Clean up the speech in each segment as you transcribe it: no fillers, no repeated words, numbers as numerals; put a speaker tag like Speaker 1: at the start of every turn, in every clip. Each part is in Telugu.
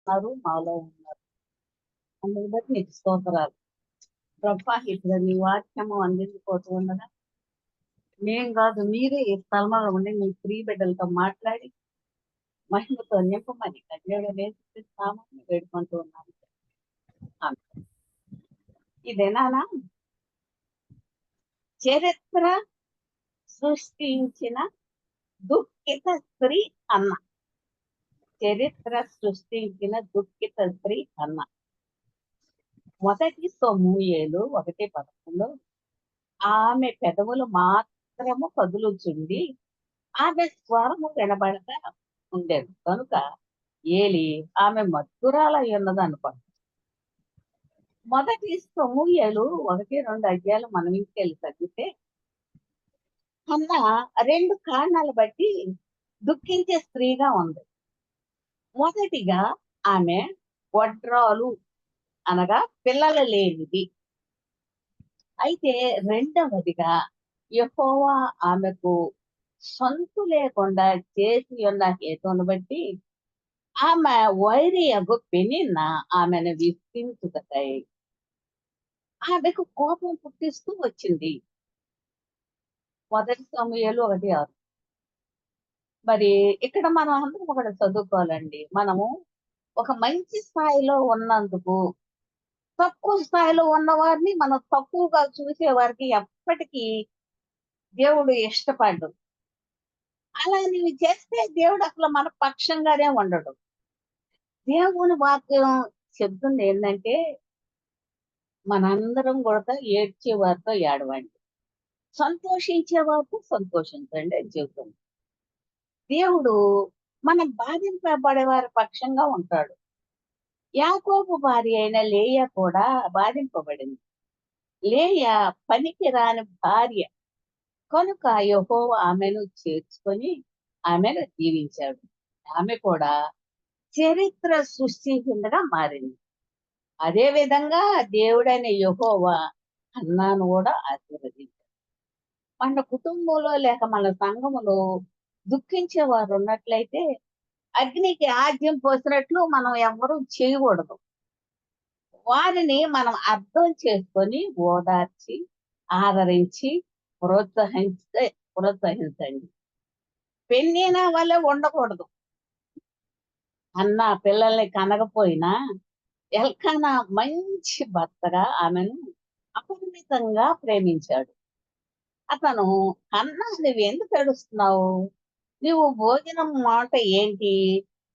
Speaker 1: ఉన్నారు, మాలో ఉన్నారు. అందుని బట్టి నీకు స్తోత్రాలు. ప్రభా, ఇప్పుడు నీ వాక్యము అందించుకోవటం ఉండగా మేం కాదు, మీరే ఈ స్థలంలో ఉండి మీ ప్రియ బిడ్డలతో మాట్లాడి మహిమతో నింపమని కన్యగా నేర్పిస్తామని వేడుకుంటూ ఉన్నాను. ఆమేన్. ఇదేనా చరిత్ర సృష్టించిన దుఃఖిత స్త్రీ అన్న. చరిత్ర సృష్టించిన దుఃఖిత స్త్రీ అన్న. మొదటి సమూయేలు 1:11 ఆమె పెదవులు మాత్రము కదులుచుండి ఆమె స్వరము వినబడక ఉండేది కనుక ఏలి ఆమె మత్తురాలై ఉన్నది అనుకోండి. మొదటి సమూయేలు 1-2 అధ్యాయాలు మనం ఇంటికెళ్ళి చదివితే అన్న 2 కారణాలు బట్టి దుఃఖించే స్త్రీగా ఉంది. మొదటిగా ఆమె వడ్రాలు అనగా పిల్లలు లేనిది. అయితే రెండవదిగా యెహోవా ఆమెకు సొంతు లేకుండా చేసి ఉన్న హేతువును బట్టి ఆమె వైరియగు పెనిన్న ఆమెను విసిగించుటకై ఆమెకు కోపం పుట్టిస్తూ వచ్చింది. మొదటి సమూయేలు 1:6. మరి ఇక్కడ మనం అందరం ఒకటి చదువుకోవాలండి. మనము ఒక మంచి స్థాయిలో ఉన్నందుకు తక్కువ స్థాయిలో ఉన్నవారిని మనం తక్కువగా చూసే వారికి ఎప్పటికీ దేవుడు ఇష్టపడ్డు. అలా నీవు చేస్తే దేవుడు అసలు మన పక్షంగానే ఉండడు. దేవుని వాక్యం చెప్తుంది ఏంటంటే మనందరం కూడా ఏడ్చే వారితో ఏడవండి, సంతోషించే వారితో సంతోషించండి అని చెబుతుంది. దేవుడు మనం బాధింపబడే వారి పక్షంగా ఉంటాడు. యాకోబు భార్య అయిన లేయా కూడా బాధింపబడింది. లేయా పనికి రాని భార్య కనుక యెహోవా ఆమెను చేర్చుకొని ఆమెను దీవించాడు. ఆమె కూడా చరిత్ర సృష్టించిందిగా మారింది. అదే విధంగా దేవుడైన యెహోవా హన్నాను కూడా ఆశీర్వదించాడు. మన కుటుంబంలో లేక మన సంఘములో దుఃఖించే వారు ఉన్నట్లయితే అగ్నికి ఆజ్యం పోసినట్లు మనం ఎవ్వరూ చేయకూడదు. వారిని మనం అర్థం చేసుకొని ఓదార్చి ఆదరించి ప్రోత్సహించండి. పెన్నీనా వల్ల ఉండకూడదు. అన్న పిల్లల్ని కనకపోయినా ఎల్కానా మంచి భర్తగా ఆమెను అపరిమితంగా ప్రేమించాడు. అతను అన్నా, నువ్వు ఎందుకు ఏడుస్తున్నావు? నువ్వు భోజనం మాట ఏంటి?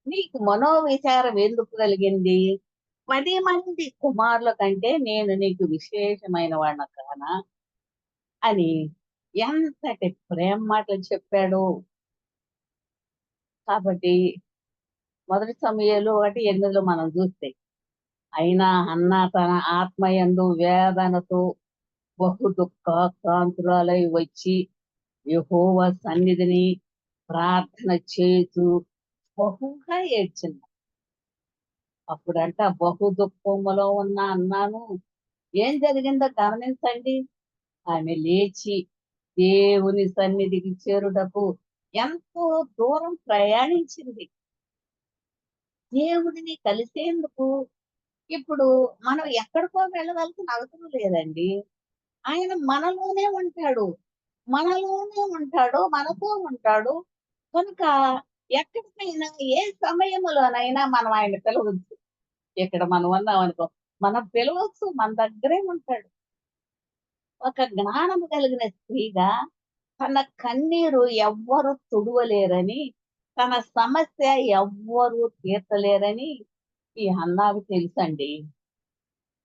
Speaker 1: నీకు మనోవిచారం ఎందుకు కలిగింది? 10 మంది కుమారుల కంటే నేను నీకు విశేషమైన వాడిన కానా అని ఎంతటి ప్రేమ మాటలు చెప్పాడు. కాబట్టి మొదటి సమూయేలు 1:8 మనం చూస్తే అయినా హన్నా తన ఆత్మయందు వేదనతో బహు దుఃఖాక్రాంతురాలై వచ్చి యెహోవా సన్నిధిని ప్రార్థన చేస్తూ బహుగా ఏడ్చింది. అప్పుడంట బహు దుఃఖములో ఉన్న అన్నాను ఏం జరిగిందో గమనించండి. ఆమె లేచి దేవుని సన్నిధికి చేరుటకు ఎంతో దూరం ప్రయాణించింది దేవుడిని కలిసేందుకు. ఇప్పుడు మనం ఎక్కడికో వెళ్ళవలసిన అవసరం లేదండి. ఆయన మనలోనే ఉంటాడు. మనతో ఉంటాడు. కనుక ఎక్కడికైనా ఏ సమయంలోనైనా మనం ఆయన పిలవచ్చు. ఇక్కడ మనం ఉన్నాం అనుకో, మనం పిలవచ్చు, మన దగ్గరే ఉంటాడు. ఒక జ్ఞానము కలిగిన స్త్రీగా తన కన్నీరు ఎవ్వరు తుడవలేరని, తన సమస్య ఎవ్వరు తీర్చలేరని ఈ హన్నాకు తెలుసండి.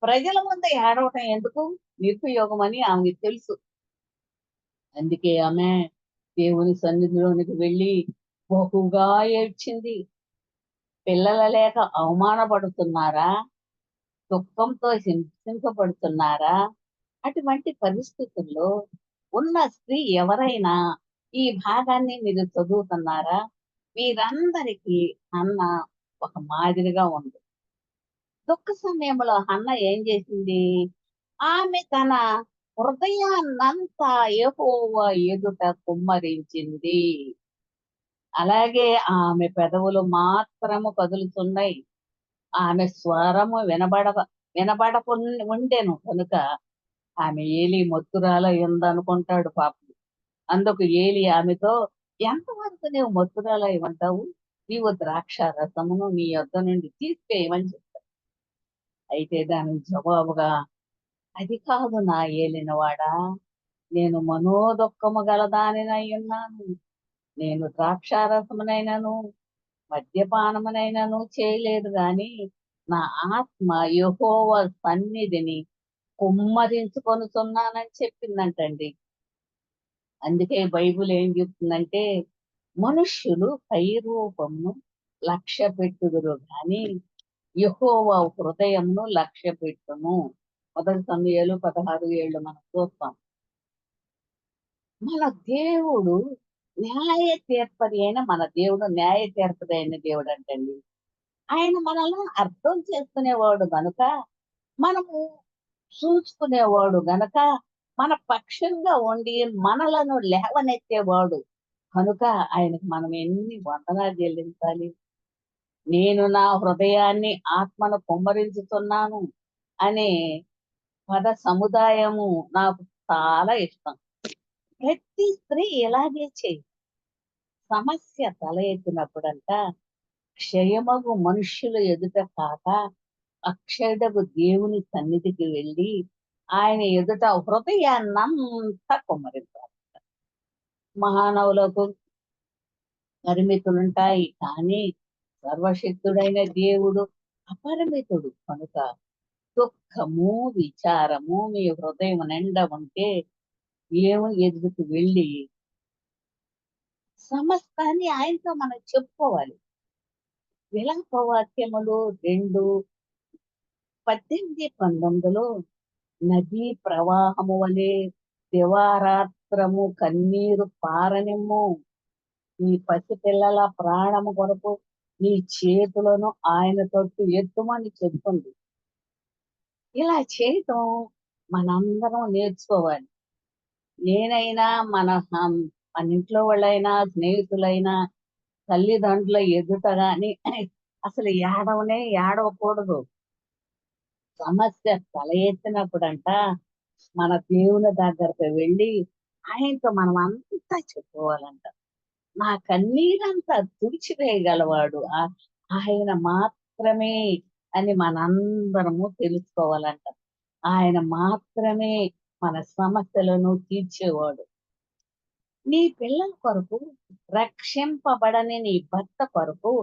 Speaker 1: ప్రజల ముందు ఏడవటం ఎందుకు? నిరుపయోగం అని ఆమెకి తెలుసు. అందుకే ఆమె దేవుని సన్నిధిలోనికి వెళ్ళి బహుగా ఏడ్చింది. పిల్లల లేక అవమానపడుతున్నారా? దుఃఖంతో హింసించబడుతున్నారా? అటువంటి పరిస్థితుల్లో ఉన్న స్త్రీ ఎవరైనా ఈ భాగాన్ని మీరు చదువుతున్నారా? మీరందరికీ అన్న ఒక మాదిరిగా ఉంది. దుఃఖ సమయంలో హన్న ఏం చేసింది? ఆమె తన హృదయాన్నంతా యెహోవా ఎదుట కుమ్మరించింది. అలాగే ఆమె పెదవులు మాత్రము కదులుతున్నాయి. ఆమె స్వరము వినబడకు ఉండెను కనుక ఆమె ఏలి మొత్తురాలై ఉందనుకుంటాడు పాపం. అందుకు ఏలి ఆమెతో, ఎంతవరకు నీవు మొత్తురాలై ఉంటావు? నీవు ద్రాక్ష రసమును నీ యొద్ద నుండి తీసివేయమని చెప్తాడు. అయితే దానికి జవాబుగా, అది కాదు నా ఏలినవాడా, నేను మనోదుఃఖము గలదానినై ఉన్నాను. నేను ద్రాక్షారసమునైనను మద్యపానమునైనను చేయలేదు గాని నా ఆత్మ యెహోవా సన్నిధిని కుమ్మరించుకొనుచున్నానని చెప్పిందంటండి. అందుకే బైబిల్ ఏం చెప్తుందంటే, మనుష్యులు పై రూపమును లక్ష్య పెట్టుదురు గాని యెహోవా హృదయంను లక్ష్య పెట్టును. 1 సమూయేలు 16:7 మనం చూస్తాం. మన దేవుడు న్యాయ తీర్పరి అయిన మన దేవుడు న్యాయ తీర్పరి అయిన దేవుడు అంటండి. ఆయన మనల్ని అర్థం చేసుకునేవాడు గనుక, మనము చూసుకునేవాడు గనక, మన పక్షంగా ఉండి మనలను లేవనెత్తేవాడు కనుక ఆయనకు మనం ఎన్ని వందనాలు చెల్లించాలి. నేను నా హృదయాన్ని ఆత్మను కుమ్మరించుతున్నాను అనే పద సముదాయము నాకు చాలా ఇష్టం. ప్రతి స్త్రీ ఇలాగే చెయ్యి. సమస్య తల ఎత్తినప్పుడంట క్షయమగు మనుష్యుల ఎదుట కాక అక్షయుడగు దేవుని సన్నిధికి వెళ్ళి ఆయన ఎదుట హృదయాన్నంతా కుమ్మరిస్తారు. మానవులకు పరిమితులుంటాయి కానీ సర్వశక్తుడైన దేవుడు అపరిమితుడు కనుక దుఃఖము విచారము మీ హృదయం నిండా ఉంటే దేవుని ఎదుటికి వెళ్ళి సమస్తాన్ని ఆయనతో మనం చెప్పుకోవాలి. విలాప వాక్యములు 2:18-19 నదీ ప్రవాహము వలె దివారాత్రము కన్నీరు పారనిమ్ము. నీ పసిపిల్లల ప్రాణము కొరకు నీ చేతులను ఆయన తట్టు ఎత్తుమని చెప్తుంది. ఇలా చేయటం మనందరం నేర్చుకోవాలి. నేనైనా మన ఇంట్లో వాళ్ళైనా స్నేహితులైనా తల్లిదండ్రుల ఎదుట గాని అసలు ఏడవకూడదు. సమస్య తల ఎత్తినప్పుడంట మన దేవుని దగ్గరకు వెళ్ళి ఆయనతో మనం అంతా చెప్పుకోవాలంట. నా కన్నీరంతా తుడిచివేయగలవాడు ఆయన మాత్రమే అని మనందరము తెలుసుకోవాలంట. ఆయన మాత్రమే మన సమస్యలను తీర్చేవాడు. నీ పిల్లల కొరకు, రక్షింపబడని నీ భర్త కొరకు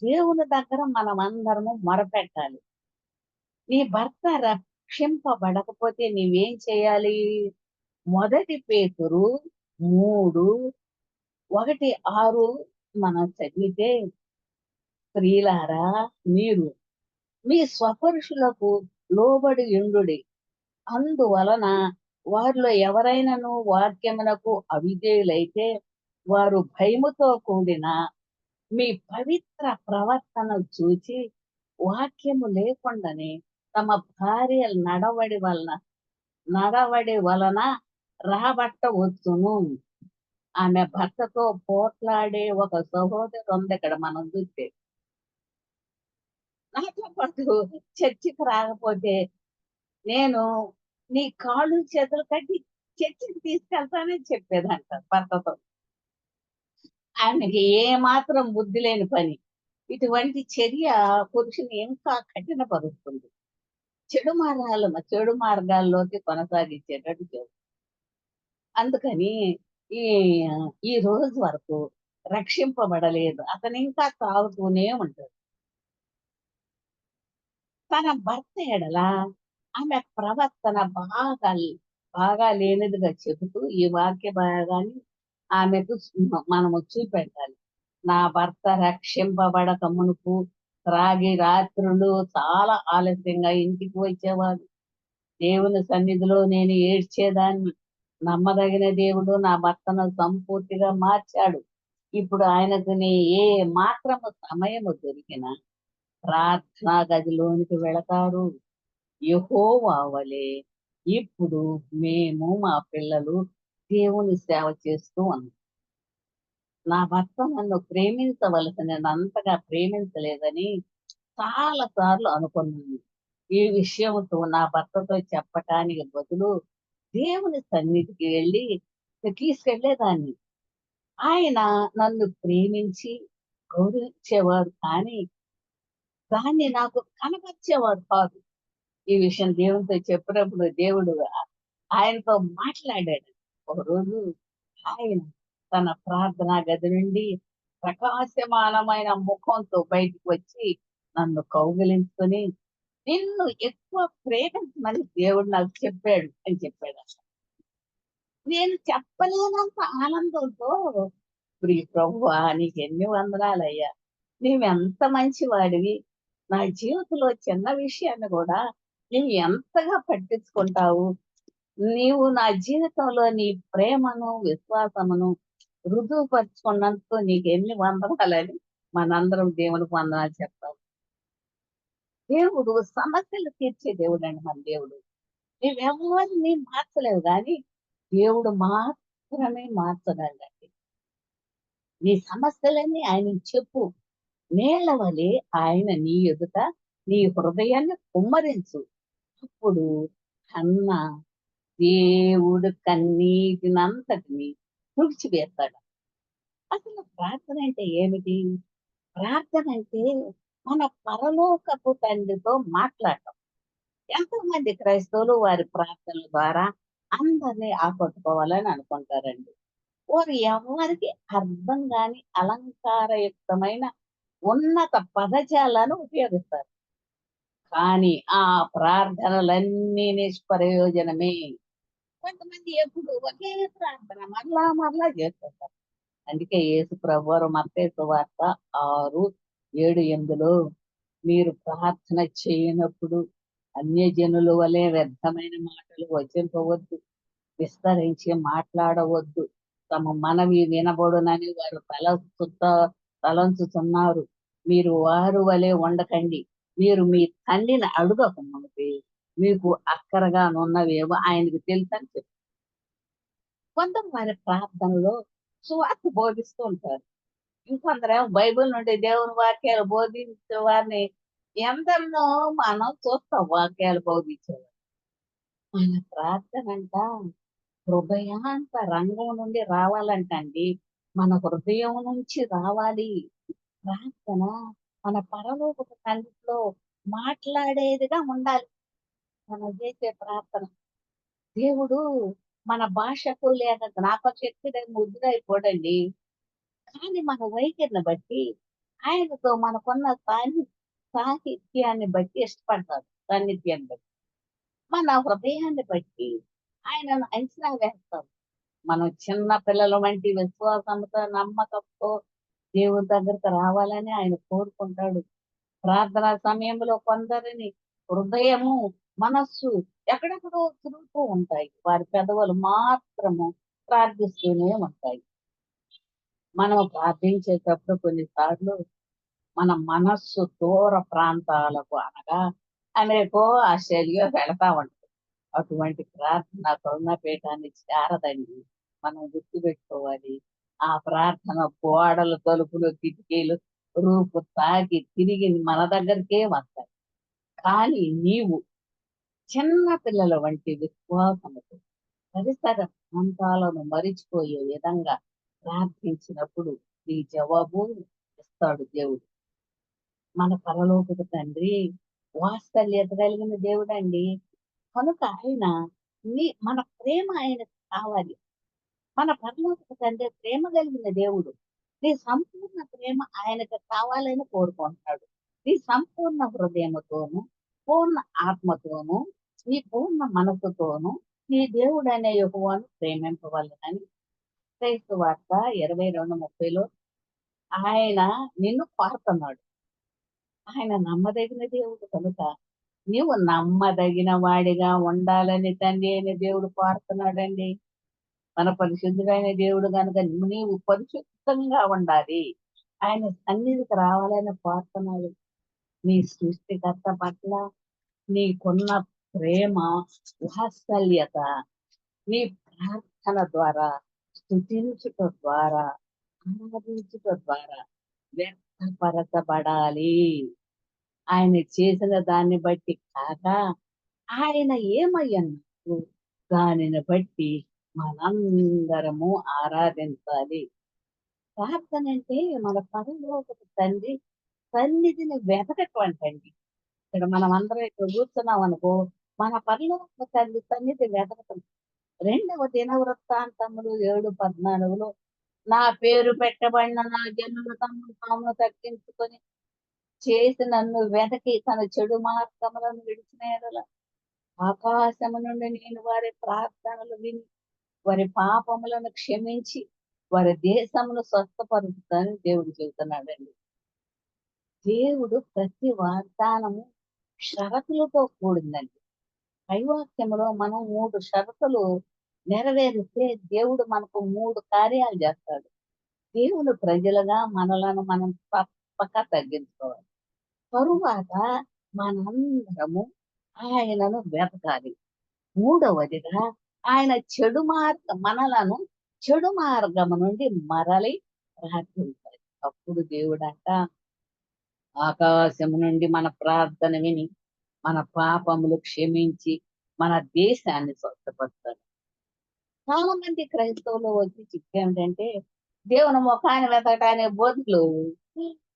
Speaker 1: దేవుని దగ్గర మనం అందరము మొరపెట్టాలి. నీ భర్త రక్షింపబడకపోతే నీవేం చేయాలి? 1 పేతురు 3:1-6 మనం చదివితే, స్త్రీలారా మీరు మీ స్వపురుషులకు లోబడి యుండుడి. అందువలన వారిలో ఎవరైనాను వాక్యమునకు అవిధేయులైతే వారు భయముతో కూడిన మీ పవిత్ర ప్రవర్తన చూచి వాక్యము లేకుండానే తమ భార్యల నడవడి వలన రాబట్టవచ్చును. ఆమె భర్తతో పోట్లాడే ఒక సహోదరు ఉంది ఇక్కడ మనం చూస్తే. నాతో పాటు చర్చికి రాకపోతే నేను నీ కాళ్ళు చేతులు కట్టి చర్చికి తీసుకెళ్తానని చెప్పేదంట భర్తతో. ఆమెకి ఏ మాత్రం బుద్ధి లేని పని. ఇటువంటి చర్య పురుషుని ఇంకా కఠినపరుస్తుంది. చెడు మార్గాల్లోకి కొనసాగించేటట్టు చేస్తుంది. అందుకని ఈ ఈ రోజు వరకు రక్షింపబడలేదు. అతను ఇంకా తాగుతూనే ఉంటాడు. తన భర్త ఎడల ఆమె ప్రవర్తన బాగా లేనిదిగా చెబుతూ ఈ వాక్య భాగాన్ని ఆమెకు మనము చూపెట్టాలి. నా భర్త రక్షింపబడక మునుపు త్రాగి రాత్రులు చాలా ఆలస్యంగా ఇంటికి వచ్చేవాడు. దేవుని సన్నిధిలో నేను ఏడ్చేదాన్ని. నమ్మదగిన దేవుడు నా భర్తను సంపూర్తిగా మార్చాడు. ఇప్పుడు ఆయనకు ఏ మాత్రము సమయము దొరికినా ప్రార్థనా గదిలోనికి వెళతారు. యెహోవా వలె ఇప్పుడు మేము మా పిల్లలు దేవుని సేవ చేస్తూ ఉన్నాం. నా భర్త నన్ను ప్రేమించవలసినంతగా ప్రేమించలేదని చాలా సార్లు అనుకున్నాను. ఈ విషయంతో నా భర్తతో చెప్పటానికి బదులు దేవుని సన్నిధికి వెళ్ళి తీసుకెళ్ళేదాన్ని. ఆయన నన్ను ప్రేమించి గౌరవించేవాడు కానీ, దాన్ని నాకు కనపరిచేవాడు కాదు. ఈ విషయం దేవునితో చెప్పినప్పుడు దేవుడు ఆయనతో మాట్లాడాడు. ఒకరోజు ఆయన తన ప్రార్థనా గది నుండి ప్రకాశమానమైన ముఖంతో బయటికి వచ్చి నన్ను కౌగిలించుకొని, "నిన్ను ఎక్కువ ప్రేమించమని దేవుడు నాకు చెప్పాడు" అని చెప్పాడు. నేను చెప్పలేనంత ఆనందంతో, ప్రియ ప్రభువా నీకెన్ని వందనాలయ్యా! నీవెంత మంచివాడివి. నా జీవితంలో చిన్న విషయాన్ని కూడా నీవు ఎంతగా పట్టించుకుంటావు. నీవు నా జీవితంలో నీ ప్రేమను, విశ్వాసమును రుజువుపరుచుకున్నందుకు నీకెన్ని వందనాలని మనందరం దేవునికి వందనాలు చెప్తాం. దేవుడు సమస్యలు తీర్చే దేవుడండి మన దేవుడు. నీవెవరిని మార్చలేవు గాని, దేవుడు మాత్రమే మార్చగలడండి. నీ సమస్యలన్నీ ఆయనకి చెప్పు. నీళ్ల వలె ఆయన నీ ఎదుట నీ హృదయాన్ని కుమ్మరించు. అప్పుడు హన్న దేవుడు కన్నీటినంతటిని తుడిచివేస్తాడు. అసలు ప్రార్థన అంటే ఏమిటి? ప్రార్థన అంటే మన పరలోకపు తండ్రితో మాట్లాడటం. ఎంతోమంది క్రైస్తవులు వారి ప్రార్థనల ద్వారా అందరినీ ఆకట్టుకోవాలని అనుకుంటారండి. వారు ఎవరికి అర్థం కాని అలంకారయుక్తమైన ఉన్నత పదజాలను ఉపయోగిస్తారు. కానీ ఆ ప్రార్థనలన్నీ నిష్ప్రయోజనమే. కొంతమంది ఎప్పుడు ఒకే ప్రార్థన మరలా మరలా చేస్తుంటారు. అందుకే యేసు ప్రభువారు మత్తయి సువార్త 6:7, 8లో మీరు ప్రార్థన చేయనప్పుడు అన్యజనుల వలె వ్యర్థమైన మాటలు వచింపవద్దు, విస్తరించి మాట్లాడవద్దు. తమ మనవి వినబడునని వారు తలంచుతున్నారు. మీరు వారు వలె ఉండకండి. మీరు మీ తండ్రిని అడుగక మునిపే మీకు అక్కరగానున్నవేవో ఆయనకు తెలుసని చెప్పారు. కొందరు వారి ప్రార్థనలో సువార్త బోధిస్తూ ఉంటారు. ఇంకొందరేమో బైబిల్ నుండి దేవుని వాక్యాలు బోధించే వారిని ఎందరినో మనం చూస్తాం వాక్యాలు బోధించేవారు. మన ప్రార్థన అంట హృదయాంత రంగం నుండి రావాలంటండి. మన హృదయం నుంచి రావాలి. ప్రార్థన మన పరలోకపు తండ్రితో మాట్లాడేదిగా ఉండాలి. మనం చేసే ప్రార్థన. దేవుడు మన భాషకు లేక జ్ఞాపక శక్తి ముద్రైపోడండి. కానీ మన వైఖరిని బట్టి ఆయనతో మనకున్న సాహిత్యాన్ని బట్టి ఇష్టపడతారు. సాన్నిధ్యాన్ని బట్టి. మన హృదయాన్ని బట్టి ఆయనను అంచనా వేస్తాం. మనం చిన్న పిల్లల వంటి విశ్వాసంతో, నమ్మకంతో దేవుని దగ్గరికి రావాలని ఆయన కోరుకుంటాడు. ప్రార్థనా సమయంలో కొందరిని హృదయము, మనస్సు ఎక్కడెక్కడో తిరుగుతూ ఉంటాయి. వారి పెదవులు మాత్రము ప్రార్థిస్తూనే ఉంటాయి. మనం ప్రార్థించేటప్పుడు కొన్నిసార్లు మన మనస్సు దూర ప్రాంతాలకు అనగా అమెరికో, ఆస్ట్రేలియా వెళతా ఉంటుంది. అటువంటి ప్రార్థన కరుణాపీఠాన్ని చేరదండి. మనం గుర్తుపెట్టుకోవాలి. ఆ ప్రార్థన గోడలు, తలుపులు, కిటికీలు రూపు తాకి తిరిగి మన దగ్గరికే వస్తాయి. కానీ నీవు చిన్న పిల్లల వంటి విశ్వాసముతో పరిసర ప్రాంతాలను మరిచిపోయే విధంగా ప్రార్థించినప్పుడు నీ జవాబు ఇస్తాడు దేవుడు. మన పరలోకపు తండ్రి వాత్సల్యత కలిగిన దేవుడండి. కనుక ఆయన మన ప్రేమ ఆయనకు కావాలి. మన పరలోకపు తండ్రి ప్రేమ కలిగిన దేవుడు. నీ సంపూర్ణ ప్రేమ ఆయనకు కావాలని కోరుకుంటున్నాడు. నీ సంపూర్ణ హృదయముతోను, పూర్ణ ఆత్మతోను, నీ పూర్ణ మనసుతోను నీ దేవుడనే యెహోవాను ప్రేమింపవలెనని క్రీస్తు వార్త 22:30లో ఆయన నిన్ను కోరుతున్నాడు. ఆయన నమ్మదగిన దేవుడు కనుక నీవు నమ్మదగిన వాడిగా ఉండాలని తండ్రి అయిన దేవుడు కోరుతున్నాడండి. మన పరిశుద్ధుడైన దేవుడు కనుక నీవు పరిశుద్ధంగా ఉండాలి. ఆయన సన్నిధికి రావాలని కోరుతున్నాడు. నీ సృష్టికర్త పట్ల నీకున్న ప్రేమ, వాత్సల్యత నీ ప్రార్థన ద్వారా, స్తుతించుట ద్వారా, ఆరాధించుట ద్వారా వ్యక్తపరచబడాలి. ఆయన చేసిన దాన్ని బట్టి కాక ఆయన ఏమయ్యన్నారు దానిని బట్టి మనందరము ఆరాధించాలి. ప్రార్థన అంటే మన పరలోకపు తండ్రి సన్నిధిని వెతకటం. ఇక్కడ మనం అందరం ఇక్కడ కూర్చున్నాం అనుకో, మన పరలోకపు తండ్రి సన్నిధి వెతకటం. రెండవ దినవృత్తాంతములు 7:14 నా పేరు పెట్టబడిన నా జనులు తమను తాము తగ్గించుకొని చేసి నన్ను వెతకి తన చెడు మార్గములను విడిచిన యెడల ఆకాశము నుండి నేను వారి ప్రార్థనలు విని వారి పాపములను క్షమించి వారి దేశమును స్వస్థపరుస్తానని దేవుడు చెబుతున్నాడండి. దేవుడు ప్రతి వాగ్దానము షరతులతో కూడిందండి. దైవాక్యములో మనం 3 షరతులు నెరవేరిస్తే దేవుడు మనకు 3 కార్యాలు చేస్తాడు. దేవుని ప్రజలుగా మనలను మనం తప్పక తగ్గించుకోవాలి. తరువాత మనందరము ఆయనను వెతకాలి. మూడవదిగా ఆయన మనలను చెడు మార్గము నుండి మరలి ప్రార్థించాలి. అప్పుడు దేవుడంట ఆకాశము నుండి మన ప్రార్థన విని మన పాపములు క్షమించి మన దేశాన్ని స్వస్థపరుస్తాడు. చాలా మంది క్రైస్తవులు వచ్చి చెప్పేమిటంటే దేవుని ముఖాన్ని వెతకటానికి బదులు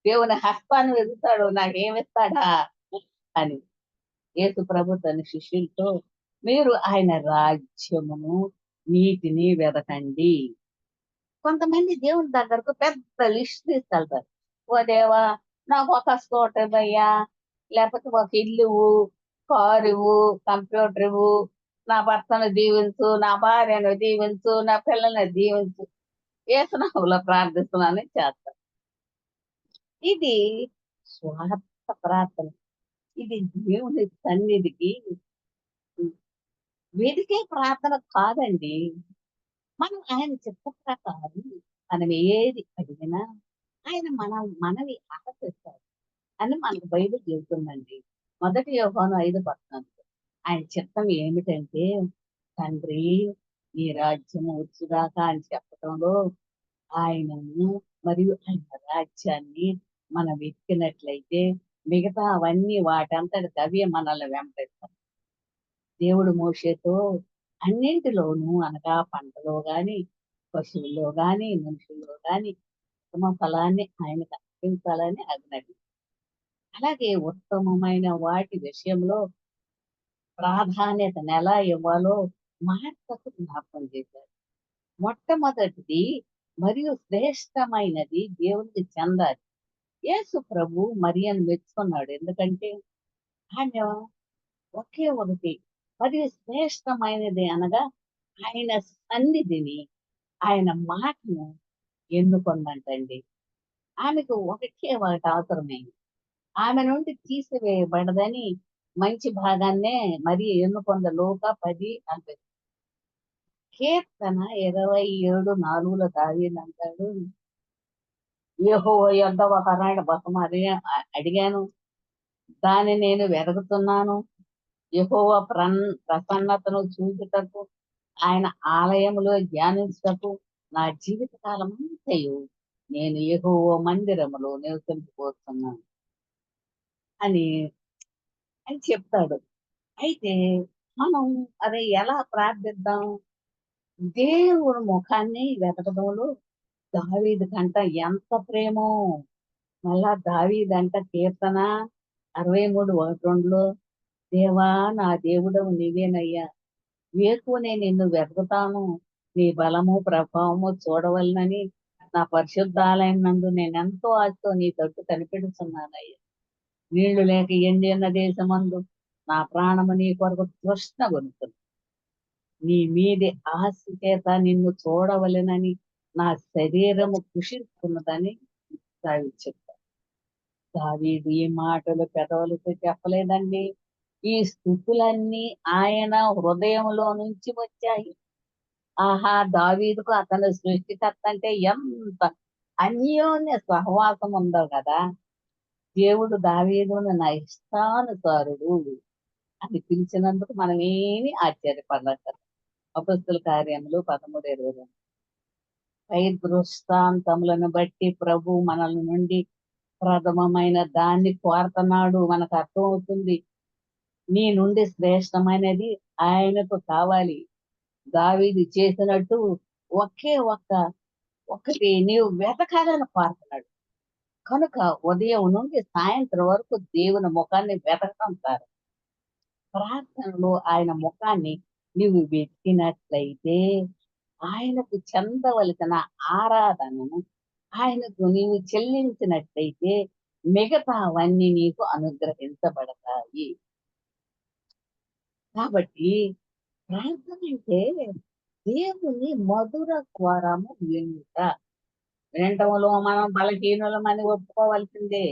Speaker 1: దేవుని హస్తాన్ని వెతుకుతాడు నాకేమిస్తాడా అని. యేసు ప్రభు తన శిష్యులతో మీరు ఆయన రాజ్యమును నీతిని వెతకండి. కొంతమంది దేవుని దగ్గరకు పెద్ద లిస్ట్ తీసుకెళ్తారు. ఓ దేవా నాకు ఒక స్కూటర్ ఇవ్వయ్యా, లేకపోతే ఒక ఇల్లు ఇవ్వు, కారు ఇవ్వు, కంప్యూటర్ ఇవ్వు, నా భర్తను దీవించు, నా భార్యను దీవించు, నా పిల్లల్ని దీవించు, ఏసునామములో ప్రార్థిస్తున్నానని చేస్తారు. ఇది స్వార్థ ప్రార్థన. ఇది దేవుని సన్నిధికి వెదికే ప్రార్థన కాదండి. మనం ఆయన చిత్త ప్రకారం మనం ఏది అడిగినా ఆయన మనవి ఆలకిస్తాడు అని మనకు బైబిల్ చెబుతుందండి. 1 యోహాను 5:14 ఆయన చిత్తం ఏమిటంటే తండ్రి నీ రాజ్యము వచ్చుగాక అని చెప్పటంలో ఆయనను మరియు ఆయన రాజ్యాన్ని మనం వెతికినట్లయితే మిగతా అవన్నీ వాటంతటి అవే మనల్ని వెంబడిస్తాయి. దేవుడు మోషేతో అన్నింటిలోనూ అనగా పంటలో గాని, పశువుల్లో గాని, మనుషుల్లో గాని ఉత్తమ ఫలాన్ని ఆయనకు అర్పించాలని ఆజ్ఞాపించాడు. అలాగే ఉత్తమమైన వాటి విషయంలో ప్రాధాన్యతను ఎలా ఇవ్వాలో మార్తకు జ్ఞాపకం చేశారు. మొట్టమొదటిది మరియు శ్రేష్టమైనది దేవునికి చెందాలి. యేసు ప్రభు మరియను మెచ్చుకున్నాడు. ఎందుకంటే ఆమె ఒకే ఒకటి మరియు శ్రేష్టమైనది అనగా ఆయన సన్నిధిని ఆయన మాటను ఎన్నుకొందంటండి. ఆమెకు ఒకటే ఒకటి అవసరమైంది. ఆమె నుండి తీసివేయబడదని మంచి భాగాన్నే మరి ఎన్నుకొంద లోక 10:40 కీర్తన 27:4 దావీదు అంటాడు యెహోవా యొద్ద ఒక రాయి బసము అడిగాను దాన్ని నేను వెతుకుతున్నాను. యెహోవా ప్రసన్నతను చూచుటకు ఆయన ఆలయములో ధ్యానించుటకు నా జీవిత కాలం అంతయు నేను యెహోవా మందిరములో నివసించుకోతున్నాను అని అని చెప్తాడు. అయితే మనం అదే ఎలా ప్రార్థిద్దాం? దేవుడి ముఖాన్ని వెతకడంలో దావీదు కంట ఎంత ప్రేమో. మళ్ళా దావీదంట కీర్తన 63:1-2 దేవా నా దేవుడవు నీవేనయ్యా, వేకువనే నిన్ను వెతుకుతాను, నీ బలము ప్రభావము చూడవలనని నా పరిశుద్ధాలయం నందు నేనెంతో ఆశతో నీ తట్టు కనిపెడుతున్నానయ్యా. నీళ్లు లేక ఎండిన దేశమందు నా ప్రాణము నీ కొరకు తృష్ణ గొనుకుతుంది. నీ మీది ఆశ చేత నిన్ను చూడవలెనని నా శరీరము కృషిస్తున్నదని దావీదు చెప్తాడు. దావీదు ఈ మాటలు పెదవులతో చెప్పలేదండి. ఈ స్థుతులన్నీ ఆయన హృదయంలో నుంచి వచ్చాయి. ఆహా దావీదుకు అతను సృష్టికర్త అంటే ఎంత అన్యోన్య సహవాసం ఉందో కదా. దేవుడు దావీదును నా ఇష్టానుసారుడు అని పిలిచినందుకు మనం ఏమీ ఆశ్చర్యపడక్కర్లేదు. అపొస్తలుల కార్యములు 13:22 పై దృష్టాంతములను బట్టి ప్రభు మనల నుండి ప్రథమమైన దాన్ని కోరతన్నాడు. మనకు అర్థమవుతుంది. నీ నుండి శ్రేష్టమైనది ఆయనకు కావాలి. దావీదు చేసినట్టు ఒకే ఒక్కటి నీవు వెతకాలని కోరుతున్నాడు. కనుక ఉదయం నుండి సాయంత్రం వరకు దేవుని ముఖాన్ని వెతకటం కాదు. ప్రార్థనలో ఆయన ముఖాన్ని నీవు వెతికినట్లయితే ఆయనకు చెందవలసిన ఆరాధనను ఆయనకు నీవు చెల్లించినట్లయితే మిగతావన్నీ నీకు అనుగ్రహించబడతాయి. కాబట్టి ప్రార్థన అంటే దేవుని మధుర స్వరము వినుట. వినటంలో మనం బలహీనులమని ఒప్పుకోవాల్సిందే.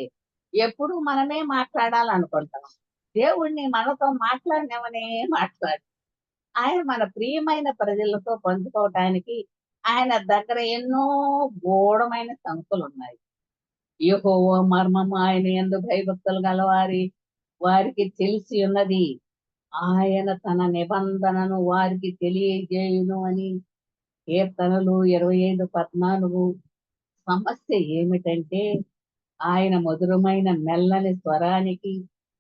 Speaker 1: ఎప్పుడు మనమే మాట్లాడాలనుకుంటాం. దేవుణ్ణి మనతో మాట్లాడినవనే మాట్లాడు. ఆయన మన ప్రియమైన ప్రజలతో పంచుకోవటానికి ఆయన దగ్గర ఎన్నో గూఢమైన సంగతులున్నాయి. యెహోవా మర్మము ఆయన యందు భయభక్తులు వారికి తెలిసి ఉన్నది. ఆయన తన నిబంధనను వారికి తెలియజేయును అని కీర్తనలు 25:14. సమస్య ఏమిటంటే ఆయన మధురమైన మెల్లని స్వరానికి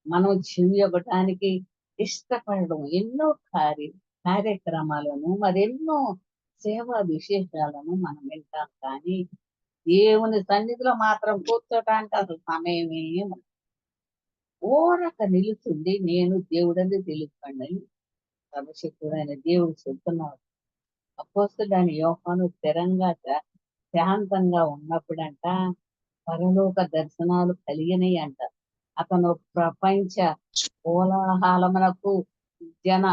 Speaker 1: మనం చెవియొగ్గటానికి ఇష్టపడడం. ఎన్నో కార్యక్రమాలను మరెన్నో సేవా విశేషాలను మనం వింటాం. కానీ దేవుని సన్నిధిలో మాత్రం కూర్చోటానికి అసలు సమయమే ఉండదు. ఊరక నిలుచుండి నేను దేవుడని తెలుసుకోండి అని సర్వశక్తుడైన దేవుడు చెప్తున్నాడు. అపోస్తలుడైన యోహాను స్థిరంగా శాంతంగా ఉన్నప్పుడంట పరలోక దర్శనాలు కలిగినాయి అంట. అతను ప్రపంచ కోలాహలమునకు, జన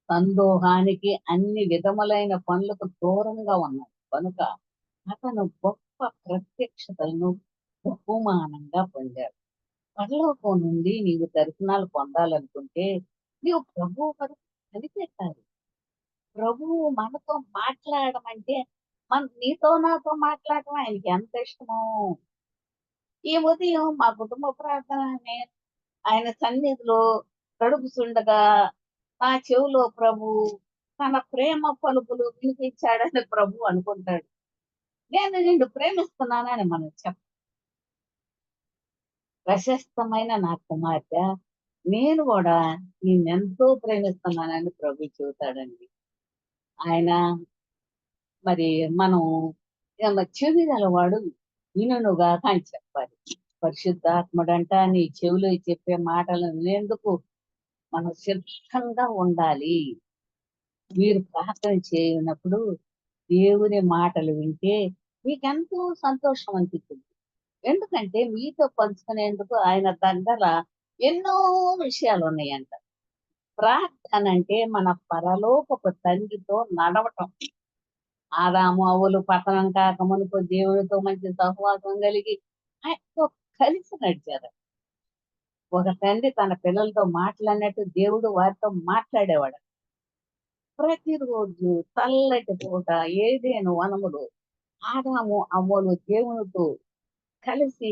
Speaker 1: సందోహానికి, అన్ని విధములైన పనులకు దూరంగా ఉన్నాడు. కనుక అతను గొప్ప ప్రత్యక్షతలను బహుమానంగా పొందాడు. పరలోకం నుండి నీవు దర్శనాలు పొందాలనుకుంటే నీవు ప్రభువు కొరకు కనిపెట్టాలి. ప్రభువు మనతో మాట్లాడమంటే నీతో నాతో మాట్లాడటం ఆయనకి ఎంత ఇష్టమో. ఈ ఉదయం మా కుటుంబ ప్రార్థన ఆయన సన్నిధిలో గడుపుచుండగా నా చెవిలో ప్రభు తన ప్రేమ పలుకులు వినిపించాడని ప్రభు అనుకుంటాడు. నేను నిన్ను ప్రేమిస్తున్నానని మనం ప్రశస్తమైన నా కుమార్తె, నేను కూడా నిన్నెంతో ప్రేమిస్తున్నానని ప్రభు చెబుతాడండి. ఆయన మరి మనం చెవి గలవాడు వినుగాక అని చెప్పాలి. పరిశుద్ధాత్ముడంట నీ చెవిలో చెప్పే మాటలను వినేందుకు మనం సిద్ధంగా ఉండాలి. మీరు ప్రార్థన చేయనప్పుడు దేవుని మాటలు వింటే మీకెంతో సంతోషం అనిపిస్తుంది. ఎందుకంటే మీతో పంచుకునేందుకు ఆయన దగ్గర ఎన్నో విషయాలు ఉన్నాయంట. ప్రార్థన అంటే మన పరలోకపు తండ్రితో నడవటం. ఆదాము అవ్వలు పతనం కాక మునుపు దేవునితో మంచి సహవాసం కలిగి ఆయనతో కలిసి నడిచారు. ఒక తండ్రి తన పిల్లలతో మాట్లాడినట్టు దేవుడు వారితో మాట్లాడేవాడు. ప్రతిరోజు చల్లటి పూట ఏదేను వనములు ఆదాము అవ్వలు దేవునితో కలిసి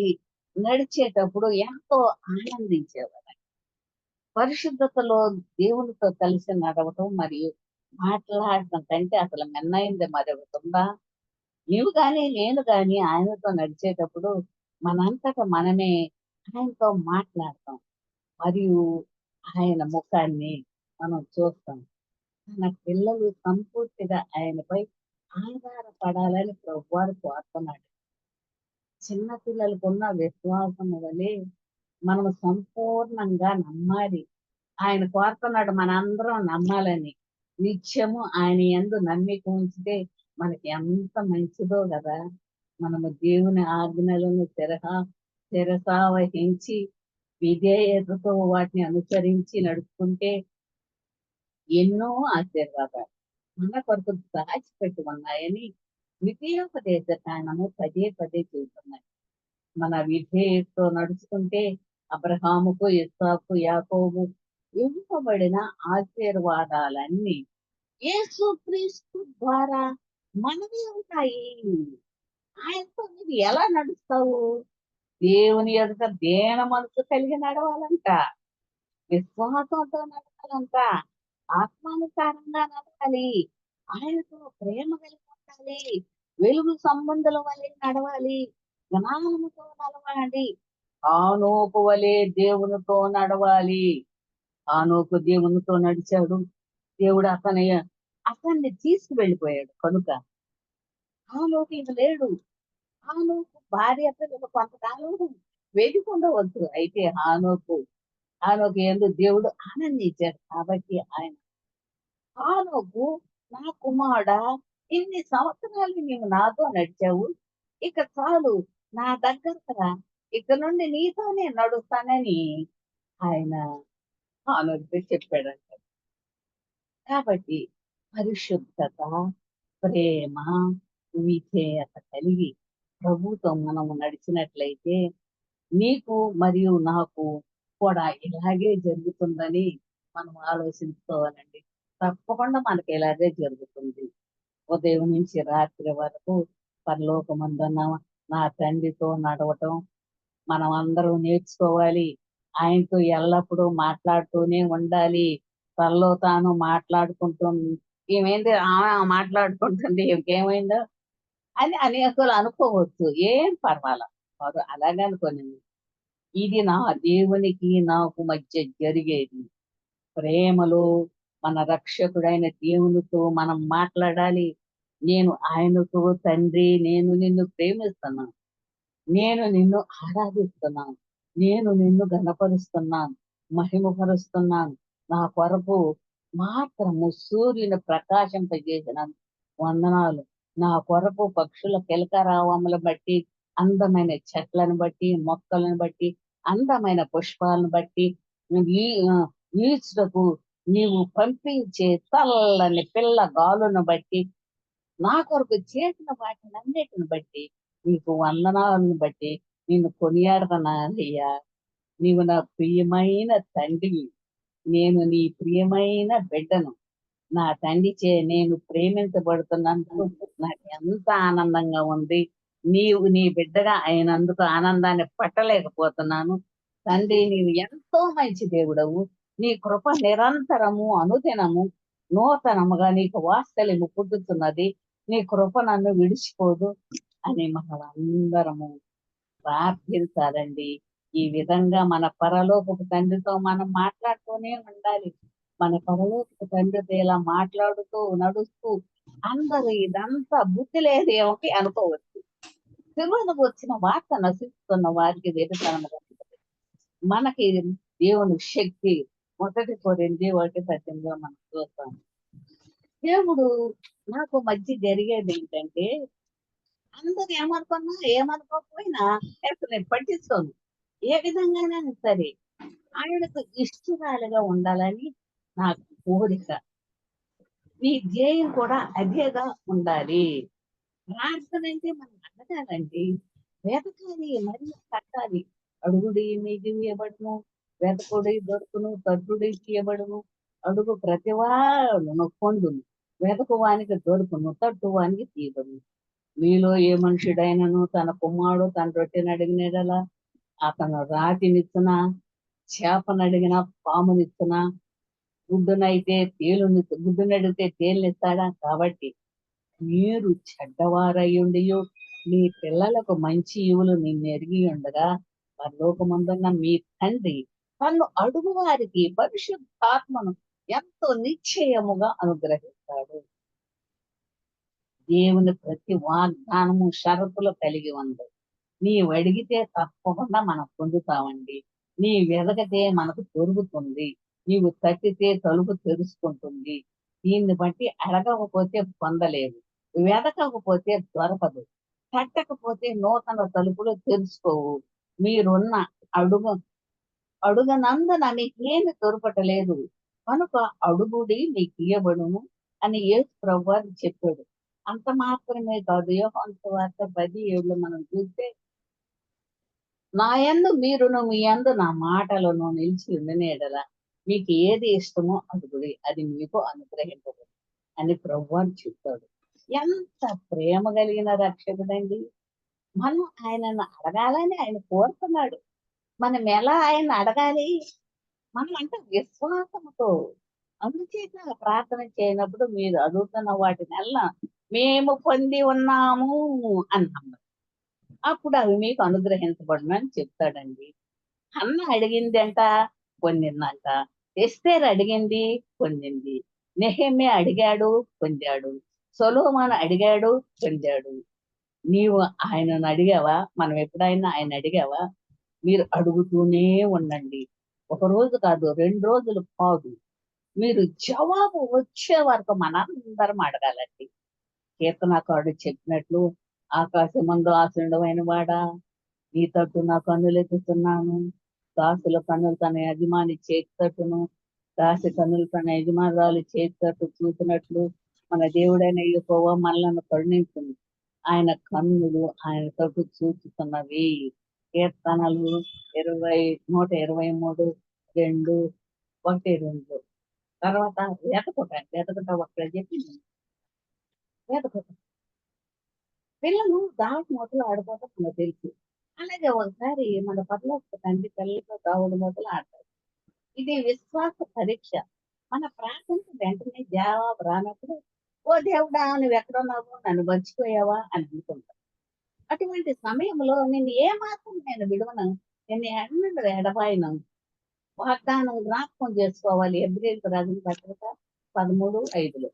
Speaker 1: నడిచేటప్పుడు ఎంతో ఆనందించేవారు. పరిశుద్ధతలో దేవునితో కలిసి నడవటం మరియు మాట్లాడటం కంటే అసలు మిన్నైంది మరొకటి ఉందా? నీవు గాని నేను గాని ఆయనతో నడిచేటప్పుడు మనంతటా మనమే ఆయనతో మాట్లాడతాం మరియు ఆయన ముఖాన్ని మనం చూస్తాం. తన పిల్లలు సంపూర్తిగా ఆయనపై ఆధారపడాలని ప్రభువారు కోరుతున్నాడు. చిన్న పిల్లలకున్న విశ్వాసం వలె మనం సంపూర్ణంగా నమ్మాలి. ఆయన కోరుతున్నాడు మనందరం నమ్మాలని. నిత్యము ఆయన యందు నమ్మిక ఉంచితే మనకి ఎంత మంచిదో కదా. మనము దేవుని ఆజ్ఞలను శిరసావహించి విధేయతతో వాటిని అనుసరించి నడుచుకుంటే ఎన్నో ఆశీర్వాదాలు మన కొరకు దాచిపెట్టి ఉన్నాయని ద్వితీయోపదేశ కాండము పదే పదే చెబుతున్నాయి. మన విధేయతతో నడుచుకుంటే అబ్రహాముకు, ఇస్సాకు, యాకోబు ఇవ్వబడిన ఆశీర్వాదాలన్నీ యేసుక్రీస్తు ద్వారా మనవి ఉంటాయి. ఆయనతో నువ్వు ఎలా నడుస్తావు? దేవుని ఎదుట దేన మనసు కలిగి నడవాలంట. విశ్వాసంతో నడవాలంట. ఆత్మానుసారంగా నడవాలి. ఆయనతో ప్రేమ కలిగి ఉండాలి. వెలుగు సంబంధుల వలె నడవాలి. జ్ఞానముతో నడవండి. హానోకు వలె దేవునితో నడవాలి. హానోకు దేవునితో నడిచాడు. దేవుడు అతన్ని తీసుకువెళ్ళిపోయాడు కనుక హానోకు ఇక లేడు. హానోకు భార్య పిల్లలు కొంతకాలం వెతికి ఉండవచ్చు. అయితే హానోకు యందు దేవుడు ఆనందించాడు. కాబట్టి ఆయన హానోకు, నా కుమారుడా, ఇన్ని సంవత్సరాలు నీవు నాతో నడిచావు, ఇక చాలు, నా దగ్గరకు రా, ఇక నుండి నీతోనే నడుస్తానని ఆయన హానోకుతో చెప్పాడంట. కాబట్టి పరిశుద్ధత, ప్రేమ, విధేయత కలిగి ప్రభుతో మనము నడిచినట్లయితే నీకు మరియు నాకు కూడా ఇలాగే జరుగుతుందని మనం ఆలోచించుకోవాలండి. తప్పకుండా మనకి ఇలాగే జరుగుతుంది. ఉదయం నుంచి రాత్రి వరకు పరలోకమందున్న నా తండ్రితో నడవటం మనం అందరం నేర్చుకోవాలి. ఆయనతో ఎల్లప్పుడూ మాట్లాడుతూనే ఉండాలి. తనలో తాను మాట్లాడుకుంటూ ఏమైంది ఆమె మాట్లాడుకుంటుంది ఇంకేమైందో అని అనేకులు అనుకోవచ్చు. ఏం పర్వాలా, వారు అలాగే అనుకోని ఇది నా దేవునికి నాకు మధ్య జరిగేది. ప్రేమలో మన రక్షకుడైన దేవునితో మనం మాట్లాడాలి. నేను ఆయనతో, తండ్రి, నేను నిన్ను ప్రేమిస్తున్నాను, నేను నిన్ను ఆరాధిస్తున్నాను, నేను నిన్ను ఘనపరుస్తున్నాను, మహిమపరుస్తున్నాను. నా కొరకు మాత్రము సూర్యుని ప్రకాశింపజేసిన వందనాలు. నా కొరకు పక్షుల కిలకరావములు బట్టి, అందమైన చెట్లను బట్టి, మొక్కలను బట్టి, అందమైన పుష్పాలను బట్టి, ఈ ఈచుటకు నీవు పంపించే చల్లని పిల్ల గాలును బట్టి, నా కొరకు చేసిన వాటిని అన్నిటిని బట్టి, నీకు వందనాలను బట్టి నిన్ను కొనియాడుతున్నానయ్యా. నీవు నా ప్రియమైన తండ్రి, నేను నీ ప్రియమైన బిడ్డను. నా తండ్రి నేను ప్రేమించబడుతున్నందుకు నాకు ఎంత ఆనందంగా ఉంది. నీవు నీ బిడ్డగా అయినందుకు ఆనందాన్ని పట్టలేకపోతున్నాను. తండ్రి, నీవు ఎంతో మంచి దేవుడవు. నీ కృప నిరంతరము అనుదినము నూతనముగా నీకు వాత్సల్యము పుట్టుతున్నది. నీ కృప నన్ను విడిచిపోదు అని మనందరము ప్రార్థించాలండి. ఈ విధంగా మన పరలోకపు తండ్రితో మనం మాట్లాడుతూనే ఉండాలి. మన పరలోకపు తండ్రితో ఇలా మాట్లాడుతూ నడుస్తూ అందరూ ఇదంతా బుద్ధి లేదేమోకి అనుకోవచ్చు. తెలుగుకు వచ్చిన వార్త నశిస్తున్న వారికి వెతుకనగా మనకి దేవుని శక్తి 1 కొరింథీ 1:18 మనం చూస్తాం. దేవుడు నాకు మధ్య జరిగేది ఏంటంటే, అందరూ ఏమనుకున్నా ఏమనుకోకపోయినా అసలు నేను పట్టించుకోను. ఏ విధంగానైనా సరే ఆయనకు ఇష్టరాలుగా ఉండాలని నాకు కోరిక. మీ ధ్యేయం కూడా అదేగా ఉండాలి. ప్రార్థన అంటే మనం అడగాలండి, వెతకాలి, మరి తట్టాలి. అడుగుడి మీకు ఇవ్వబడును, వెతకుడి దొరుకును, తట్టుడి తీయబడును, అడుగు ప్రతివాడును పొందును, వెతకువానికి దొరుకును, తట్టువానికి తీయబడును. మీలో ఏ మనుషుడైనను తన కుమారుడు తన రొట్టెని అడిగినడలా అతను రాతినిచ్చునా, చేపనడిగిన పామునిచ్చునా, గుడ్డునడిగితే తేలినిస్తాడా? కాబట్టి మీరు చెడ్డవారయ్యుండియు మీ పిల్లలకు మంచి ఈవులు నిన్ను ఎరిగి ఉండగా, పరలోకమందున్న మీ తండ్రి తన్ను అడుగు వారికి పరిశుద్ధాత్మను ఎంతో నిశ్చయముగా అనుగ్రహిస్తాడు. దేవుని ప్రతి వాగ్దానము షరతులు కలిగి ఉంది. నీవు అడిగితే తప్పకుండా మనం పొందుతామండి. నీ వెదకితే మనకు దొరుకుతుంది. నీవు తట్టితే తలుపు తెరుచుకుంటుంది. దీన్ని బట్టి అడగకపోతే పొందలేదు, వెదకకపోతే దొరకదు, తట్టకపోతే నూతన తలుపులు తెరుచుకోవు. మీరున్న అడుగనందున మీకేమి దొరకటలేదు కనుక అడుగుడి మీకు ఇయ్యబడును అని యేసు ప్రభువారు చెప్పాడు. అంత మాత్రమే కాదు, యోహాను సువార్త 10:7 మనం చూస్తే, నా యందు మీరును మీ యందు నా మాటలను నిలిచి ఉండిన యెడల మీకు ఏది ఇష్టమో అడుగుడి, అది మీకు అనుగ్రహింపబడు అని ప్రభువారు చెప్తాడు. ఎంత ప్రేమ కలిగిన రక్షకుడండి. మనం ఆయనను అడగాలని ఆయన కోరుతున్నాడు. మనం ఎలా ఆయన అడగాలి? మనం అంటే విశ్వాసంతో. అందుచేత ప్రార్థన చేయనప్పుడు మీరు అడుగుతున్న వాటినల్లా మేము పొంది ఉన్నాము అన్నాము. అప్పుడు అవి మీకు అనుగ్రహించబడునని చెప్తాడండి. హన్న అడిగిందంట, పొందిందంట. ఎస్తేర్ అడిగింది, పొందింది. నెహెమ్యా అడిగాడు, పొందాడు. సొలొమోను అడిగాడు, పొందాడు. నీవు ఆయనను అడిగావా? మనం ఎప్పుడైనా ఆయన అడిగావా? మీరు అడుగుతూనే ఉండండి. ఒక రోజు కాదు, 2 రోజులు కాదు. మీరు జవాబు వచ్చే వరకు మనందరం అడగాలండి. కీర్తనకారుడు చెప్పినట్లు, ఆకాశమందు ఆసీనుడవైన వాడా, నీ తట్టు నా కన్నులెత్తుతున్నాను. దాసుల కన్నులు తన యజమాని చేతి తట్టును, దాసి కన్నులు తన యజమానురాలు చేతి తట్టు చూసినట్లు మన దేవుడైన యెహోవా మనలను కరుణించును. ఆయన కన్నులు ఆయన తట్టు చూచుతున్నవి. కీర్తనలు 123, 2, 1, 2. తర్వాత వెతకుట, వెతకుట ఒకటి చెప్పింది. వెతకుట. పిల్లలు దావత్ మూతలు ఆడుకోవటం మనకు తెలుసు. అలాగే ఒకసారి మన పరలోక తండ్రి పిల్లలతో దావుడు మూతలు ఆడతారు. ఇది విశ్వాస పరీక్ష. మన ప్రార్థనకు వెంటనే జవాబు రానప్పుడు, ఓ దేవుడా నువ్వు ఎక్కడున్నావు, నన్ను మర్చిపోయావా అని అనుకుంటాం. అటువంటి సమయంలో నేను ఏమాత్రం నేను విడువను, నేను ఎన్నడూ ఎడబాయను. వాగ్దానం జ్ఞాపకం చేసుకోవాలి. హెబ్రీయులకు రాసిన పత్రిక 13:5.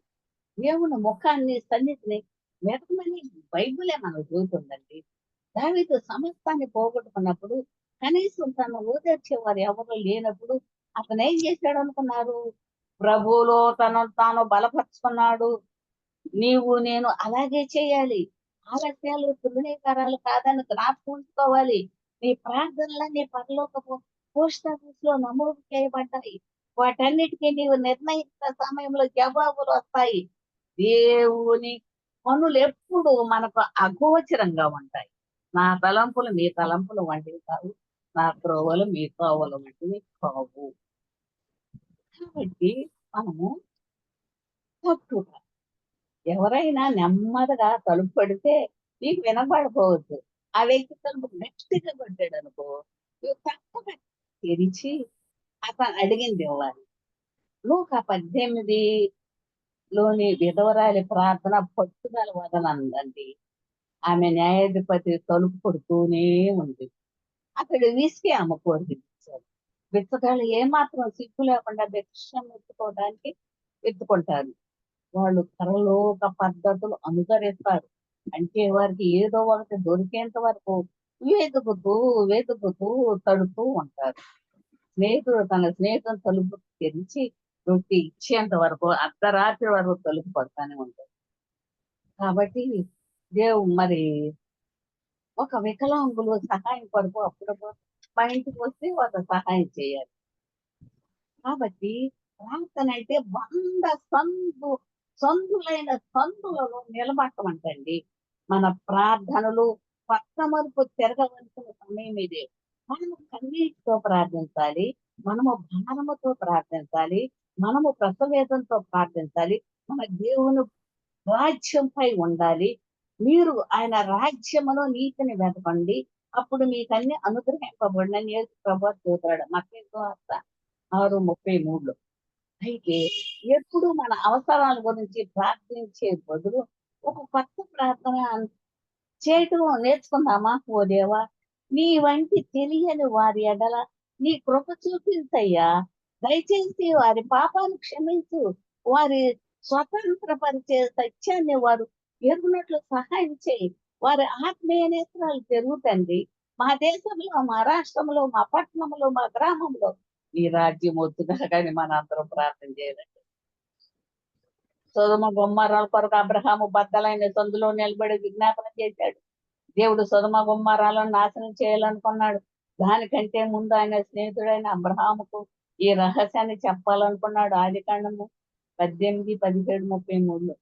Speaker 1: దేవుని ముఖాన్ని, సన్నిధిని వెతకమని బైబిలే మనకు చెబుతుందండి. దావీదు సమస్తాన్ని పోగొట్టుకున్నప్పుడు, కనీసం తను ఓదార్చేవారు ఎవరు లేనప్పుడు అతను ఏం చేశాడు అనుకున్నారు? ప్రభువులో తనను తాను బలపరుచుకున్నాడు. నీవు నేను అలాగే చేయాలి. ఆలస్యాలు దుర్వినియోగాలు కాదని జ్ఞాపకం ఉంచుకోవాలి. నీ ప్రార్థనలన్నీ పరలోకపు పోస్ట్ ఆఫీస్ లో నమోదు చేయబడ్డాయి. వాటన్నిటికీ నీవు నిర్ణయించిన సమయంలో జవాబులు వస్తాయి. దేవుని పనులు ఎప్పుడు మనకు అగోచరంగా ఉంటాయి. నా తలంపులు మీ తలంపులు వంటివి కావు. నా త్రోవలు మీ త్రోవలు వంటివి కావు. కాబట్టి మనము తక్కువ, ఎవరైనా నెమ్మదిగా తలుపు పడితే నీకు వినపడకపోవచ్చు. ఆ వ్యక్తి తలుపు గట్టిగా కొట్టాడు అనుకో, నువ్వు తప్పక తెరిచి అతను అడిగింది ఇవ్వాలి. లూకా 18లోని విధవరాలి ప్రార్థన పట్టుదల వదలందండి. ఆమె న్యాయాధిపతి తలుపు కొడుతూనే ఉంది. అతడు విసికి ఆమె కోరికిచ్చాడు. బిచ్చగాళ్ళు ఏమాత్రం సిగ్గు లేకుండా భిక్షం ఎత్తుకోవడానికి ఎత్తుకుంటారు. వాళ్ళు పరలోక పద్ధతులు అనుసరిస్తారు. అంటే వారికి ఏదో ఒకటి దొరికేంత వరకు వెతుకుతూ వెతుకుతూ తడుతూ ఉంటారు. తన స్నేహితుని తలుపు తెరిచి రొట్టి ఇచ్చేంత వరకు అర్ధరాత్రి వరకు తలుపు పడతానే ఉంటారు. కాబట్టి మరి ఒక వికలాంగులు సహాయం కొరకు అప్పుడప్పుడు మా ఇంటికి వస్తే వాళ్ళకి సహాయం చేయాలి. కాబట్టి ప్రార్థన అంటే 100 సందులైన సందులలో నిలబట్టమంటండి. మన ప్రార్థనలు పక్క మరుపు తిరగవలసిన సమయం ఇదే. మనము కన్నీటితో ప్రార్థించాలి. మనము భారముతో ప్రార్థించాలి. మనము ప్రసవేదంతో ప్రార్థించాలి. మన దేవుని రాజ్యంపై ఉండాలి. మీరు ఆయన రాజ్యమును నీతిని వెతకండి. అప్పుడు మీకన్నీ అనుగ్రహింపబడినని యేసు ప్రభువు చెబుతాడు. మత్తయి సువార్త 6:33. అయితే ఎప్పుడు మన అవసరాల గురించి ప్రార్థించే బదులు ఒక కొత్త ప్రార్థన చేయటం నేర్చుకుందామా? ఓ దేవా, నీ వంటి తెలియని వారి ఎడల నీ కృప చూపించయ్యా. దయచేసి వారి పాపాలు క్షమించు. వారి స్వతంత్రపరిచే సత్యాన్ని వారు ఎరుగునట్లు సహాయం చేయి. వారి ఆత్మీయ నేత్రాలు పెరుగుతండి. మా దేశంలో, మా రాష్ట్రంలో, మా పట్టణంలో, మా గ్రామంలో నీ రాజ్యం వద్దుగా కానీ మన అందరం ప్రార్థన చేయాలండి. సొదొమ గొమొర్రాల కొరకు అబ్రహాము బద్దలైన సందులో నిలబడి విజ్ఞాపన చేశాడు. దేవుడు సొదొమ గొమొర్రాలను నాశనం చేయాలనుకున్నాడు. దానికంటే ముందు ఆయన స్నేహితుడైన అబ్రహాముకు ఈ రహస్యాన్ని చెప్పాలనుకున్నాడు. ఆదికాండము 18, 17, 33.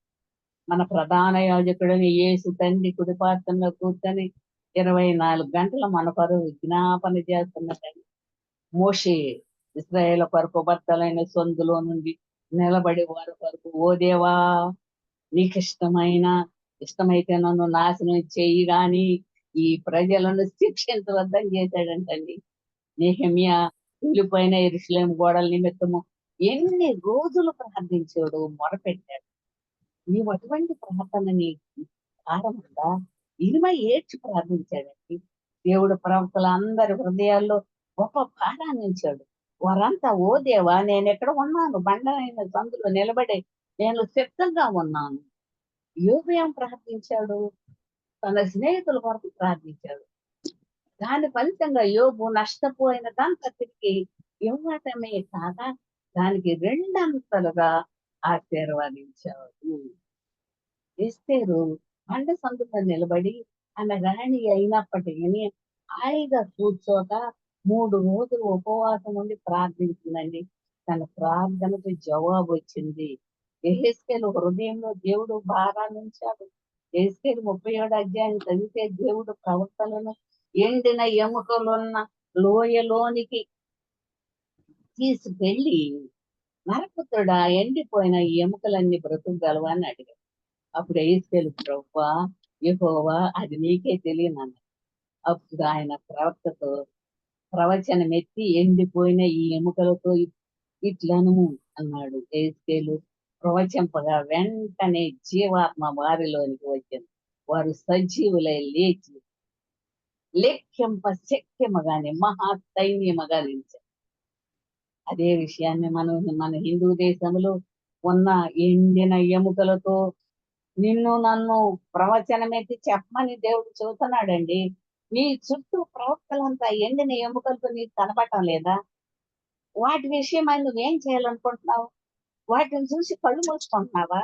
Speaker 1: మన ప్రధాన యాజకుడని యేసు తండ్రి కుడిపార్శ్వంలో కూర్చొని 24 గంటలు మన కొరకు విజ్ఞాపన చేస్తున్నదండి. మోషే ఇశ్రాయేలు కొరకు బద్దలైన సందులో నుండి నిలబడి వారి కొరకు, ఓ దేవా, నీకు ఇష్టమైతే నన్ను నాశనం చెయ్యి గాని ఈ ప్రజలను శిక్షించవద్దని చేశాడంటండి. నెహెమ్యా కూలిపోయిన యెరూషలేము గోడల నిమిత్తము ఎన్ని రోజులు ప్రార్థించాడు, మొరపెట్టాడు. నీవు అటువంటి ప్రార్థనని భారం ఉందా? ఇనిమై ఏడ్చి ప్రార్థించాడండి. దేవుడు ప్రవక్తల అందరి హృదయాల్లో గొప్ప భారాన్ని ఉంచాడు. వారంతా ఓ దేవా నేను ఎక్కడ ఉన్నాను, బండలైన సందులో నిలబడి నేను సిద్ధంగా ఉన్నాను. యోబు ఏం ప్రార్థించాడు? తన స్నేహితుల కొరకు ప్రార్థించాడు. దాని ఫలితంగా యోబు నష్టపోయినదంతా తిరిగి ఇవ్వటమే కాక దానికి రెండంతలుగా ఆశీర్వదించాడు. ఎస్తేరు బండ సందులో నిలబడి ఆమె రాణి అయినప్పటికీ హాయిగా కూర్చోక 3 రోజులు ఉపవాసం ఉండి ప్రార్థించిందండి. తన ప్రార్థనకు జవాబు వచ్చింది. యెహెజ్కేలు హృదయంలో దేవుడు భారాన్ని ఉంచాడు. యెహెజ్కేలు 37 అధ్యాయం చదివితే దేవుడు ప్రవక్తలను ఎండిన ఎముకలున్న లోయలోనికి తీసుకెళ్ళి నరపుత్రుడా ఎండిపోయిన ఈ ఎముకలన్నీ బ్రతుకుగలవా అని అడిగాడు. అప్పుడు యెహెజ్కేలు ప్రభువా యెహోవా అది నీకే తెలియనన్నాడు. అప్పుడు ఆయన ప్రవక్తతో ప్రవచనం ఎత్తి ఎండిపోయిన ఈ ఎముకలతో ఇట్లను అన్నాడు. యెహెజ్కేలు ప్రవచింపగా వెంటనే జీవాత్మ వారిలోనికి వచ్చింది. వారు సజీవులై లేచి లెక్కింప శక్యముగానే మహా సైన్యముగా నిలిచారు. అదే విషయాన్ని మన హిందూ దేశంలో ఉన్న ఎండిన ఎముకలతో నిన్ను నన్ను ప్రవచనమెత్తి చెప్పమని దేవుడు చెబుతున్నాడండి. నీ చుట్టూ ప్రవక్తలంతా ఎండిన ఎముకలతో నీకు కనపడటం లేదా? వాటి విషయమై నువ్వేం చేయాలనుకుంటున్నావు? వాటిని చూసి కళ్ళు మూసుకుంటున్నావా?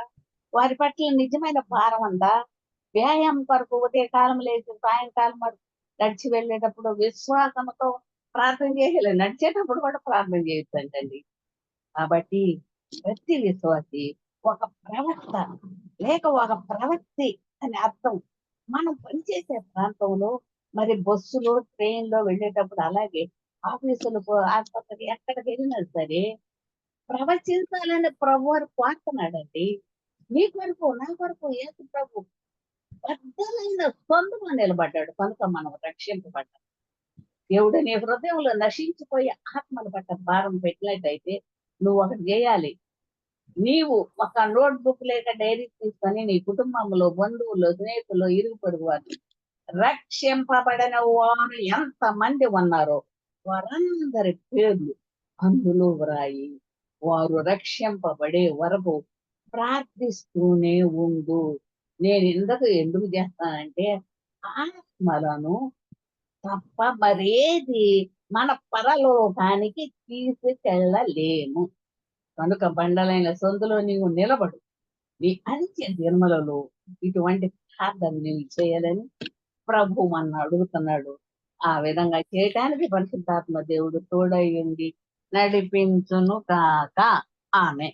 Speaker 1: వారి పట్ల నిజమైన భారం ఉందా? వ్యాయామం కొరకు ఉదయకాలం లేచి సాయంకాలం వరకు నడిచి వెళ్ళేటప్పుడు విశ్వాసంతో ప్రార్థన చేయాలి. నడిచేటప్పుడు కూడా ప్రార్థన చేయొచ్చంటండి. కాబట్టి ప్రతి విశ్వాసి ఒక ప్రవక్త లేక ఒక ప్రవక్తి అని అర్థం. మనం పనిచేసే ప్రాంతంలో మరి బస్సులో ట్రైన్లో వెళ్ళేటప్పుడు అలాగే ఆఫీసులకు ఆసుపత్రికి ఎక్కడికి వెళ్ళినా సరే ప్రవచించాలని ప్రభు వారు కోరుతున్నాడండి. మీ కొరకు నా కొరకు యేసు ప్రభు బద్దలైన సొందుగా నిలబడ్డాడు కనుక మనం రక్షింపబడ్డాం. దేవుడు నీ హృదయంలో నశించిపోయే ఆత్మల పట్ల భారం పెట్టినట్టయితే నువ్వు ఒకటి చేయాలి. నీవు ఒక నోట్ బుక్ లేక డైరీ తీసుకొని నీ కుటుంబంలో బంధువులు స్నేహితులు ఇరుగు పొరుగు వారు రక్షింపబడిన వారు ఎంత మంది ఉన్నారో వారందరి పేర్లు అందులో వ్రాయి వారు రక్షింపబడే వరకు ప్రార్థిస్తూనే ఉండు. నేను ఎందుకు చేస్తానంటే ఆత్మలను తప్ప మరేది మన పరలోకానికి తీసుకెళ్ళలేము. కనుక బండలైన సందులో నీవు నిలబడు. నీ అంత్య దినములలో ఇటువంటి ప్రార్థన నీవు చేయాలని ప్రభు మన అడుగుతున్నాడు. ఆ విధంగా చేయటానికి పరిశుద్ధాత్మ దేవుడు తోడై ఉండి నడిపించును కాక. ఆమె